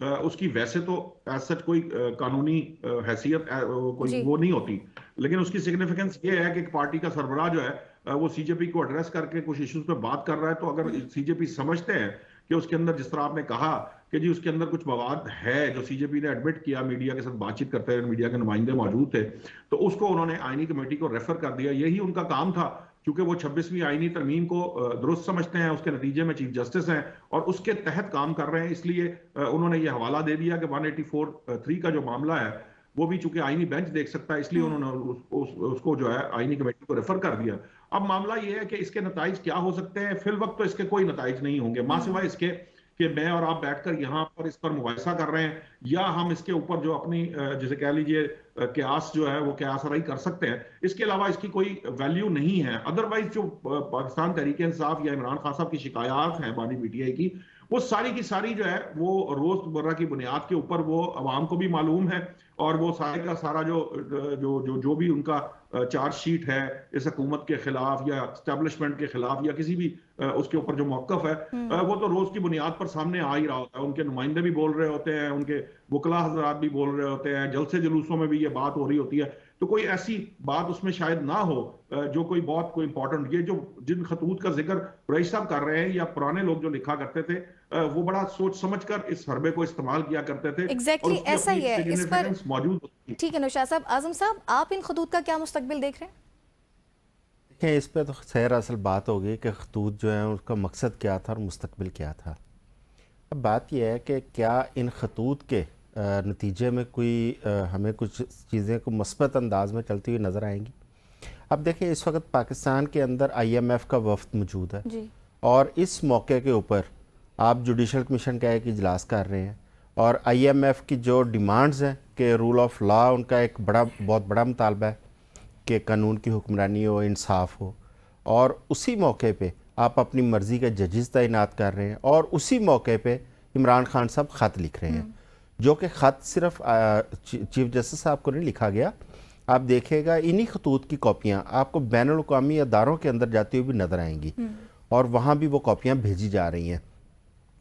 اس کی ویسے تو ایز سچ کوئی قانونی حیثیت کوئی وہ نہیں ہوتی، لیکن اس کی سگنیفیکنس یہ ہے کہ ایک پارٹی کا سربراہ جو ہے وہ سی جے پی کو ایڈریس کر کے کچھ ایشوز پہ بات کر رہا ہے، تو اگر سی جے پی سمجھتے ہیں کہ اس کے اندر، جس طرح آپ نے کہا کہ جی اس کے اندر کچھ مواد ہے جو سی جے پی نے ایڈمٹ کیا، میڈیا کے ساتھ بات چیت کرتے ہوئے میڈیا کے نمائندے موجود تھے، تو اس کو انہوں نے آئینی کمیٹی کو ریفر کر دیا. یہی ان کا کام تھا، کیونکہ وہ 26ویں آئینی ترمیم کو درست سمجھتے ہیں، اس کے نتیجے میں چیف جسٹس ہیں اور اس کے تحت کام کر رہے ہیں، اس لیے انہوں نے یہ حوالہ دے دیا کہ 184(3) کا جو معاملہ ہے وہ بھی چونکہ آئینی بینچ دیکھ سکتا ہے، اس لیے انہوں نے اس کو جو ہے آئینی کمیٹی کو ریفر کر دیا. اب معاملہ یہ ہے کہ اس کے نتائج کیا ہو سکتے ہیں؟ فی الوقت تو اس کے کوئی نتائج نہیں ہوں گے، ماں سوائے اس کے کہ میں اور آپ بیٹھ کر یہاں پر اس پر مباحثہ کر رہے ہیں، یا ہم اس کے اوپر جو اپنی جسے کہہ لیجئے قیاس جو ہے وہ قیاس آرائی کر سکتے ہیں. اس کے علاوہ اس کی کوئی ویلیو نہیں ہے. ادروائز جو پاکستان تحریک انصاف یا عمران خان صاحب کی شکایات ہیں بانی پی ٹی آئی کی، وہ ساری کی ساری جو ہے وہ روز مرہ کی بنیاد کے اوپر وہ عوام کو بھی معلوم ہے، اور وہ سارے کا سارا جو بھی ان کا چارج شیٹ ہے اس حکومت کے خلاف یا اسٹیبلشمنٹ کے خلاف یا کسی بھی اس کے اوپر جو موقف ہے، وہ تو روز کی بنیاد پر سامنے آ ہی رہا ہوتا ہے. ان کے نمائندے بھی بول رہے ہوتے ہیں، ان کے وکلا حضرات بھی بول رہے ہوتے ہیں، جلسے جلوسوں میں بھی یہ بات ہو رہی ہوتی ہے. تو کوئی ایسی بات اس میں شاید نہ ہو جو کوئی بہت کوئی امپورٹنٹ، یہ جو جن خطوط کا ذکر قریشی صاحب کر رہے ہیں یا پرانے لوگ جو لکھا کرتے تھے، وہ بڑا سوچ سمجھ کر اس حربے کو استعمال کیا کرتے تھے. ایگزیکٹلی ایسا ہی ہے اس پر موجود ہوتی ہے. ٹھیک ہے نوشاد صاحب. اعظم صاحب، آپ ان خطوط کا کیا مستقبل دیکھ رہے ہیں؟ دیکھیں، اس پہ تو خیر اصل بات ہوگی کہ خطوط جو ہیں اس کا مقصد کیا تھا اور مستقبل کیا تھا. اب بات یہ ہے کہ کیا ان خطوط کے نتیجے میں کوئی ہمیں کچھ چیزیں کو مثبت انداز میں چلتی ہوئی نظر آئیں گی. اب دیکھیں، اس وقت پاکستان کے اندر آئی ایم ایف کا وفد موجود ہے جی، اور اس موقع کے اوپر آپ جوڈیشل کمیشن کا ایک اجلاس کر رہے ہیں، اور آئی ایم ایف کی جو ڈیمانڈز ہیں کہ رول آف لا، ان کا ایک بہت بڑا مطالبہ ہے کہ قانون کی حکمرانی ہو، انصاف ہو، اور اسی موقع پہ آپ اپنی مرضی کے ججز تعینات کر رہے ہیں، اور اسی موقع پہ عمران خان صاحب خط لکھ رہے ہیں، جو کہ خط صرف چیف جسٹس صاحب کو نہیں لکھا گیا. آپ دیکھے گا انہی خطوط کی کاپیاں آپ کو بین الاقوامی اداروں کے اندر جاتی ہوئی بھی نظر آئیں گی، اور وہاں بھی وہ کاپیاں بھیجی جا رہی ہیں.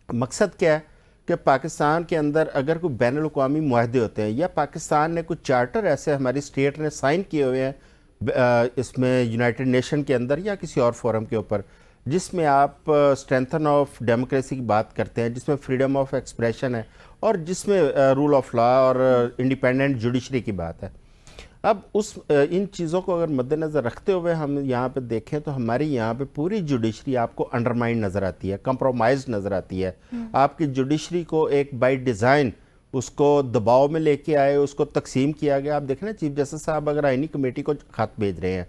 مقصد کیا ہے کہ پاکستان کے اندر اگر کوئی بین الاقوامی معاہدے ہوتے ہیں، یا پاکستان نے کچھ چارٹر ایسے ہماری اسٹیٹ نے سائن کیے ہوئے ہیں اس میں یونائٹڈ نیشن کے اندر یا کسی اور فورم کے اوپر، جس میں آپ اسٹرینتھن آف ڈیموکریسی کی بات کرتے ہیں، جس میں فریڈم آف ایکسپریشن ہے، اور جس میں رول آف لا اور انڈیپینڈنٹ جوڈیشری کی بات ہے. اب ان چیزوں کو اگر مد نظر رکھتے ہوئے ہم یہاں پہ دیکھیں تو ہماری یہاں پہ پوری جوڈیشری آپ کو انڈرمائن نظر آتی ہے، کمپرومائز نظر آتی ہے. آپ کی جوڈیشری کو ایک بائی ڈیزائن اس کو دباؤ میں لے کے آئے، اس کو تقسیم کیا گیا. آپ دیکھیں نا، چیف جسٹس صاحب اگر آئینی کمیٹی کو خط بھیج رہے ہیں،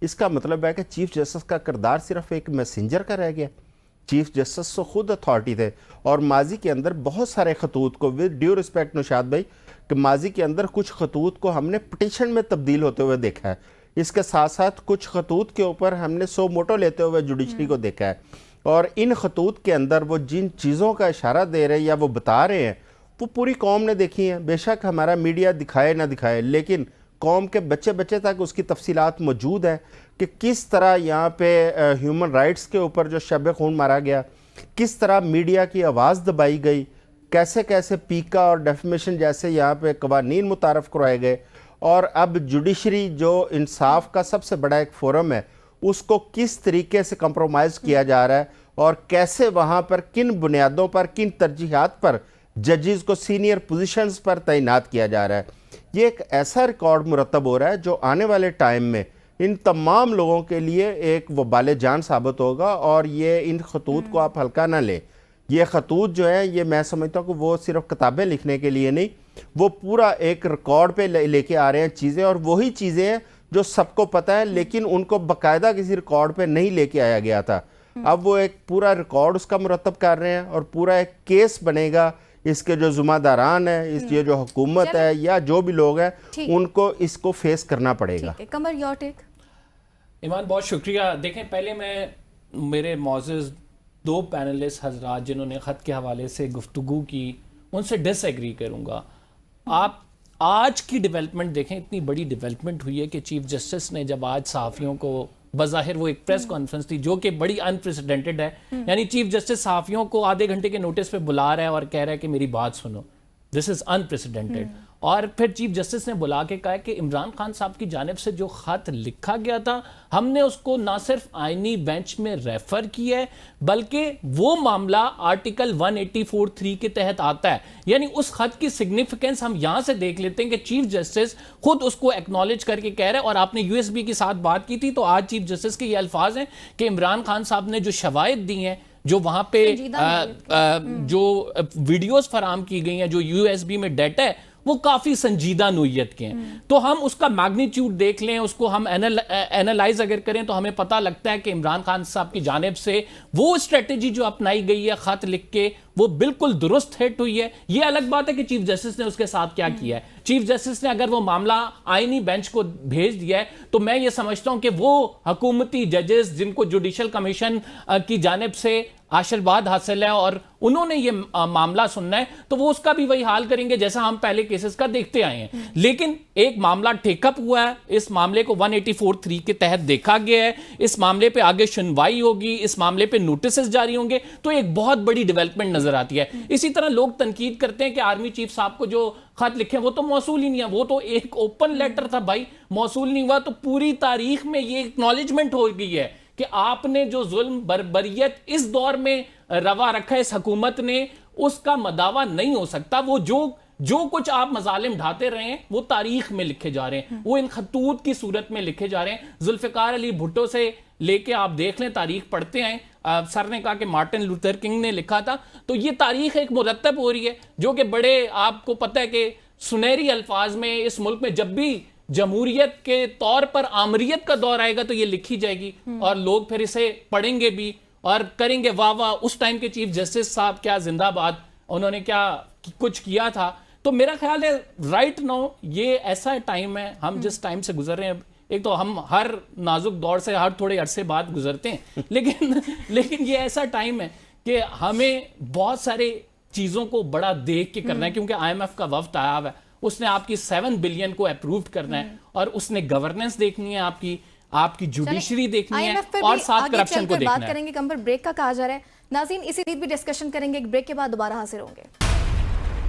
اس کا مطلب ہے کہ چیف جسٹس کا کردار صرف ایک میسنجر کا رہ گیا. چیف جسٹس تو خود اتھارٹی تھے، اور ماضی کے اندر بہت سارے خطوط کو، ود ڈیو رسپیکٹ نوشاد بھائی، کہ ماضی کے اندر کچھ خطوط کو ہم نے پٹیشن میں تبدیل ہوتے ہوئے دیکھا ہے. اس کے ساتھ ساتھ کچھ خطوط کے اوپر ہم نے سو موٹو لیتے ہوئے جوڈیشری کو دیکھا ہے. اور ان خطوط کے اندر وہ جن چیزوں کا اشارہ دے رہے ہیں یا وہ بتا رہے ہیں، وہ پوری قوم نے دیکھی ہیں. بے شک ہمارا میڈیا دکھائے نہ دکھائے، لیکن قوم کے بچے بچے تک اس کی تفصیلات موجود ہیں کہ کس طرح یہاں پہ ہیومن رائٹس کے اوپر جو شب خون مارا گیا، کس طرح میڈیا کی آواز دبائی گئی، کیسے کیسے پیکا اور ڈیفیمیشن جیسے یہاں پہ قوانین متعارف کروائے گئے. اور اب جوڈیشری جو انصاف کا سب سے بڑا ایک فورم ہے، اس کو کس طریقے سے کمپرومائز کیا جا رہا ہے، اور کیسے وہاں پر کن بنیادوں پر، کن ترجیحات پر ججز کو سینئر پوزیشنز پر تعینات کیا جا رہا ہے. یہ ایک ایسا ریکارڈ مرتب ہو رہا ہے جو آنے والے ٹائم میں ان تمام لوگوں کے لیے ایک وبال جان ثابت ہوگا. اور یہ ان خطوط کو آپ ہلکا نہ لیں. یہ خطوط جو ہے، یہ میں سمجھتا ہوں کہ وہ صرف کتابیں لکھنے کے لیے نہیں، وہ پورا ایک ریکارڈ پہ لے کے آ رہے ہیں چیزیں، اور وہی چیزیں ہیں جو سب کو پتہ ہے، لیکن ان کو باقاعدہ کسی ریکارڈ پہ نہیں لے کے آیا گیا تھا. اب وہ ایک پورا ریکارڈ اس کا مرتب کر رہے ہیں، اور پورا ایک کیس بنے گا. اس کے جو ذمہ داران ہیں، یہ جو حکومت ہے یا جو بھی لوگ ہیں، ان کو اس کو فیس کرنا پڑے گا. Qamar, your take. ایمان، بہت شکریہ. دیکھیں، پہلے میں میرے معزز دو پینلسٹ حضرات جنہوں نے خط کے حوالے سے گفتگو کی، ان سے ڈس ایگری کروں گا. آپ آج کی ڈیولپمنٹ دیکھیں، اتنی بڑی ڈیولپمنٹ ہوئی ہے کہ چیف جسٹس نے جب آج صحافیوں کو بظاہر وہ ایک پریس کانفرنس تھی جو کہ بڑی انپریسیڈنٹڈ ہے. یعنی چیف جسٹس صحافیوں کو آدھے گھنٹے کے نوٹس پہ بلا رہا ہے اور کہہ رہا ہے کہ میری بات سنو. دس از انپریسیڈنٹڈ. اور پھر چیف جسٹس نے بلا کے کہا کہ عمران خان صاحب کی جانب سے جو خط لکھا گیا تھا ہم نے اس کو نہ صرف آئینی بینچ میں ریفر کیا ہے بلکہ وہ معاملہ آرٹیکل 184(3) کے تحت آتا ہے. یعنی اس خط کی سگنیفیکنس ہم یہاں سے دیکھ لیتے ہیں کہ چیف جسٹس خود اس کو ایکنالج کر کے کہہ رہے ہیں. اور آپ نے یو ایس بی کے ساتھ بات کی تھی تو آج چیف جسٹس کے یہ الفاظ ہیں کہ عمران خان صاحب نے جو شواہد دی ہیں, جو وہاں پہ جو ویڈیوز فراہم کی گئی ہیں, جو یو ایس بی میں ڈیٹا ہے, وہ کافی سنجیدہ نوعیت کے ہیں. تو ہم اس کا میگنیٹیوڈ دیکھ لیں, اس کو ہم اینالائز اگر کریں تو ہمیں پتہ لگتا ہے کہ عمران خان صاحب کی جانب سے وہ اسٹریٹجی جو اپنائی گئی ہے خط لکھ کے وہ بالکل درست ہٹ ہوئی ہے. یہ الگ بات ہے کہ چیف جسٹس نے اس کے ساتھ کیا کیا ہے. چیف جسٹس نے اگر وہ معاملہ آئینی بینچ کو بھیج دیا ہے تو میں یہ سمجھتا ہوں کہ وہ حکومتی ججز جن کو جوڈیشل کمیشن کی جانب سے آشرواد حاصل ہے اور انہوں نے یہ معاملہ سننا ہے تو وہ اس کا بھی وہی حال کریں گے جیسا ہم پہلے کیسز کا دیکھتے آئے ہیں. لیکن ایک معاملہ ٹیک اپ ہوا ہے, اس معاملے کو 184(3) کے تحت دیکھا گیا ہے, اس معاملے پہ آگے سنوائی ہوگی, اس معاملے پہ نوٹسز جاری ہوں گے, تو ایک بہت بڑی ڈیولپمنٹ نظر آتی ہے. اسی طرح لوگ تنقید کرتے ہیں کہ آرمی چیف صاحب کو جو خط لکھے وہ تو موصول ہی نہیں ہے, وہ تو ایک اوپن لیٹر تھا بھائی, موصول نہیں ہوا. تو پوری تاریخ میں یہ اکنالجمنٹ ہو گئی ہے کہ آپ نے جو ظلم بربریت اس دور میں روا رکھا ہے اس حکومت نے, اس کا مداوع نہیں ہو سکتا. وہ جو کچھ آپ مظالم ڈھاتے رہے ہیں وہ تاریخ میں لکھے جا رہے ہیں, وہ ان خطوط کی صورت میں لکھے جا رہے ہیں. ذوالفقار علی بھٹو سے لے کے آپ دیکھ لیں, تاریخ پڑھتے ہیں. سر نے کہا کہ مارٹن لوتھر کنگ نے لکھا تھا, تو یہ تاریخ ایک مرتب ہو رہی ہے جو کہ بڑے آپ کو پتہ ہے کہ سنہری الفاظ میں اس ملک میں جب بھی جمہوریت کے طور پر آمریت کا دور آئے گا تو یہ لکھی جائے گی اور لوگ پھر اسے پڑھیں گے بھی اور کریں گے واہ واہ اس ٹائم کے چیف جسٹس صاحب کیا زندہ باد, انہوں نے کیا کچھ کیا تھا. تو میرا خیال ہے رائٹ نو یہ ایسا ٹائم ہے, ہم جس ٹائم سے گزر رہے ہیں, ایک تو ہم ہر نازک دور سے ہر تھوڑے عرصے بعد گزرتے ہیں, لیکن یہ ایسا ٹائم ہے کہ ہمیں بہت سارے چیزوں کو بڑا دیکھ کے کرنا ہے, کیونکہ آئی ایم ایف کا وفد آیا ہوا ہے, اس نے آپ کی 7 بلین کو اپرووڈ کرنا ہے اور اس نے گورننس دیکھنی ہے, آپ کی جوڈیشری دیکھنی ہے اور ساتھ کرپشن کو دیکھنا ہے. بات کریں گے کم پر بریک کا کہا جا رہا ہے. ناظرین اسی لیے بھی ڈسکشن کریں گے, ایک بریک کے بعد دوبارہ حاضر ہوں گے.